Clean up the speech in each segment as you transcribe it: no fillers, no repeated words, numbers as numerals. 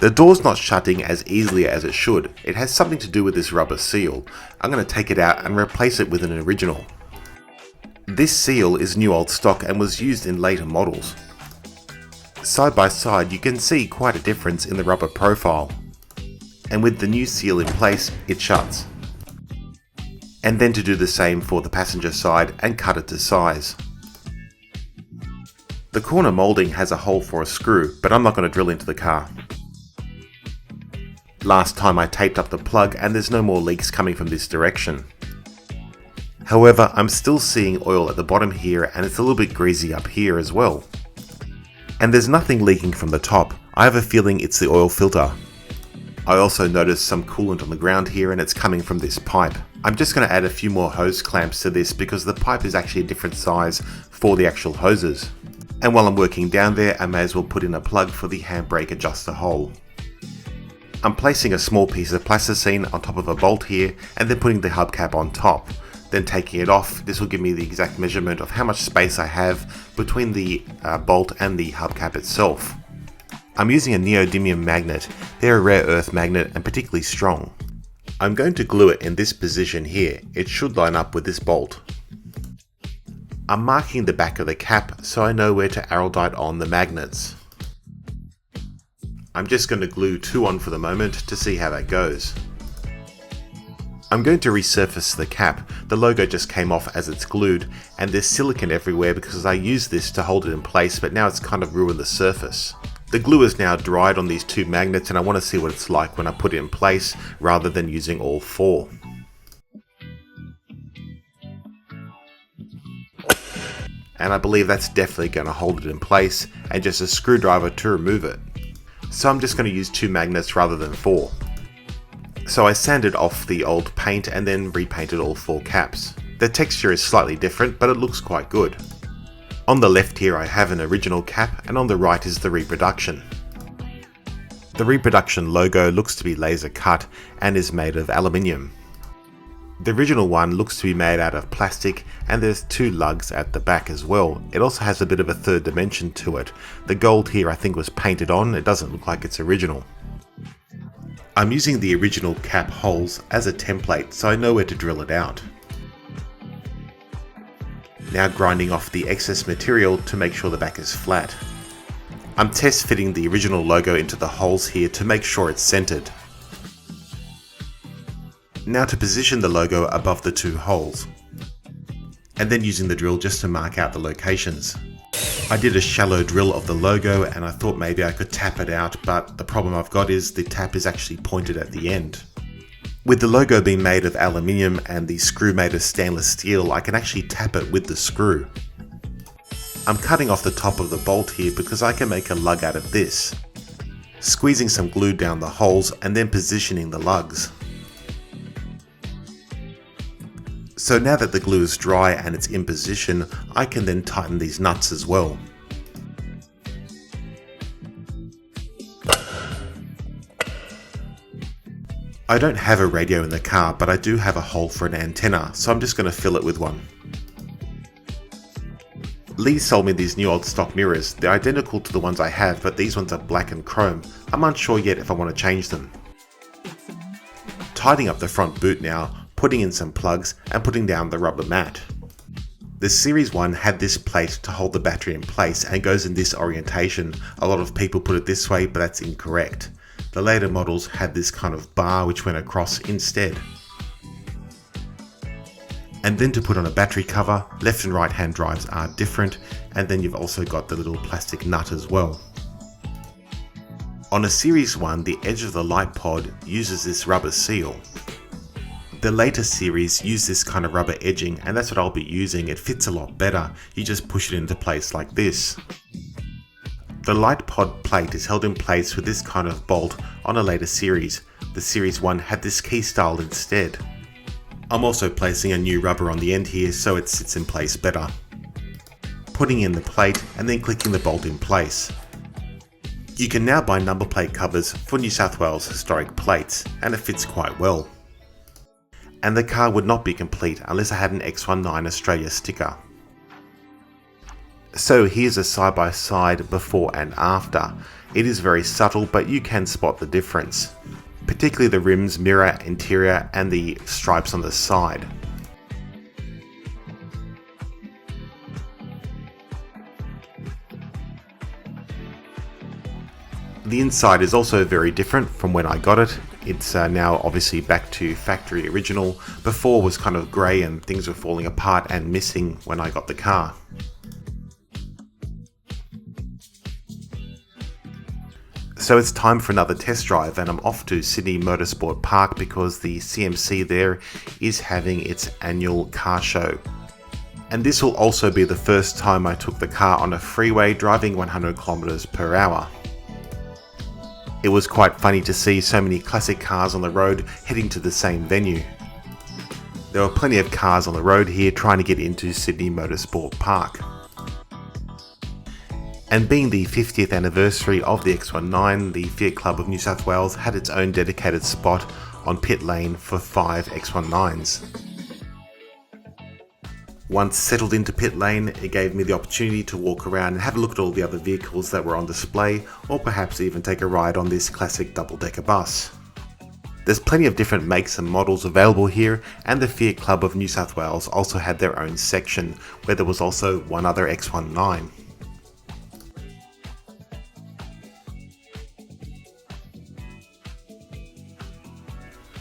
The door's not shutting as easily as it should. It has something to do with this rubber seal. I'm going to take it out and replace it with an original. This seal is new old stock and was used in later models. Side by side you can see quite a difference in the rubber profile. And with the new seal in place, it shuts. And then to do the same for the passenger side and cut it to size. The corner moulding has a hole for a screw, but I'm not going to drill into the car. Last time I taped up the plug and there's no more leaks coming from this direction. However, I'm still seeing oil at the bottom here and it's a little bit greasy up here as well. And there's nothing leaking from the top. I have a feeling it's the oil filter. I also noticed some coolant on the ground here and it's coming from this pipe. I'm just going to add a few more hose clamps to this because the pipe is actually a different size for the actual hoses. And while I'm working down there, I may as well put in a plug for the handbrake adjuster hole. I'm placing a small piece of plasticine on top of a bolt here and then putting the hubcap on top. Then taking it off. This will give me the exact measurement of how much space I have between the bolt and the hubcap itself. I'm using a neodymium magnet. They're a rare earth magnet and particularly strong. I'm going to glue it in this position here. It should line up with this bolt. I'm marking the back of the cap so I know where to araldite on the magnets. I'm just going to glue 2 on for the moment to see how that goes. I'm going to resurface the cap. The logo just came off as it's glued and there's silicone everywhere because I used this to hold it in place, but now it's kind of ruined the surface. The glue is now dried on these 2 magnets and I want to see what it's like when I put it in place rather than using all 4. And I believe that's definitely going to hold it in place and just a screwdriver to remove it. So I'm just going to use 2 magnets rather than 4. So I sanded off the old paint and then repainted all 4 caps. The texture is slightly different, but it looks quite good. On the left here I have an original cap and on the right is the reproduction. The reproduction logo looks to be laser cut and is made of aluminium. The original one looks to be made out of plastic and there's 2 lugs at the back as well. It also has a bit of a third dimension to it. The gold here I think was painted on, it doesn't look like it's original. I'm using the original cap holes as a template so I know where to drill it out. Now grinding off the excess material to make sure the back is flat. I'm test fitting the original logo into the holes here to make sure it's centered. Now to position the logo above the 2 holes. And then using the drill just to mark out the locations. I did a shallow drill of the logo and I thought maybe I could tap it out, but the problem I've got is the tap is actually pointed at the end. With the logo being made of aluminium and the screw made of stainless steel, I can actually tap it with the screw. I'm cutting off the top of the bolt here because I can make a lug out of this. Squeezing some glue down the holes and then positioning the lugs. So now that the glue is dry and it's in position, I can then tighten these nuts as well. I don't have a radio in the car, but I do have a hole for an antenna, so I'm just going to fill it with one. Lee sold me these new old stock mirrors. They're identical to the ones I have, but these ones are black and chrome. I'm unsure yet if I want to change them. Tidying up the front boot now, putting in some plugs and putting down the rubber mat. The Series 1 had this plate to hold the battery in place and goes in this orientation. A lot of people put it this way, but that's incorrect. The later models had this kind of bar which went across instead. And then to put on a battery cover, left and right hand drives are different, and then you've also got the little plastic nut as well. On a Series 1, the edge of the light pod uses this rubber seal. The later series use this kind of rubber edging and that's what I'll be using. It fits a lot better. You just push it into place like this. The light pod plate is held in place with this kind of bolt on a later series. The Series 1 had this key style instead. I'm also placing a new rubber on the end here so it sits in place better. Putting in the plate and then clicking the bolt in place. You can now buy number plate covers for New South Wales historic plates and it fits quite well. And the car would not be complete unless I had an X19 Australia sticker. So here's a side-by-side before and after. It is very subtle, but you can spot the difference, particularly the rims, mirror, interior, and the stripes on the side. The inside is also very different from when I got it. It's now obviously back to factory original. Before was kind of grey and things were falling apart and missing when I got the car. So it's time for another test drive, and I'm off to Sydney Motorsport Park because the CMC there is having its annual car show. And this will also be the first time I took the car on a freeway driving 100 kilometers per hour. It was quite funny to see so many classic cars on the road heading to the same venue. There were plenty of cars on the road here trying to get into Sydney Motorsport Park. And being the 50th anniversary of the X19, the Fiat Club of New South Wales had its own dedicated spot on pit lane for 5 X19s. Once settled into pit lane, it gave me the opportunity to walk around and have a look at all the other vehicles that were on display, or perhaps even take a ride on this classic double-decker bus. There's plenty of different makes and models available here, and the Fiat Club of New South Wales also had their own section, where there was also one other X19.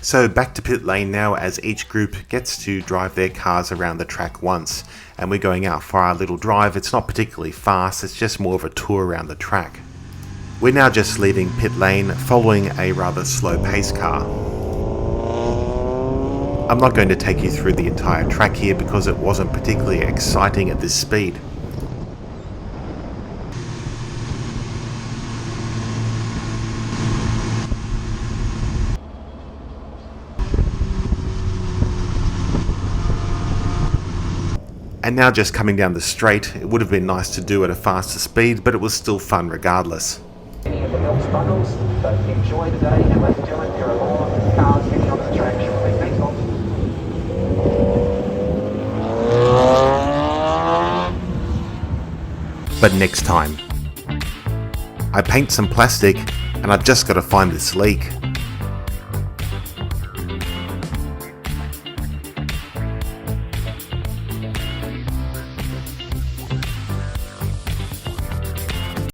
So back to pit lane now, as each group gets to drive their cars around the track once, and we're going out for our little drive. It's not particularly fast, it's just more of a tour around the track. We're now just leaving pit lane, following a rather slow pace car. I'm not going to take you through the entire track here because it wasn't particularly exciting at this speed. And now just coming down the straight, it would have been nice to do at a faster speed, but it was still fun regardless. Any of the hill struggles, so enjoy the day and let's do it. There are more cars heading onto the track shortly. Thanks, Bob. But next time. I paint some plastic and I've just got to find this leak.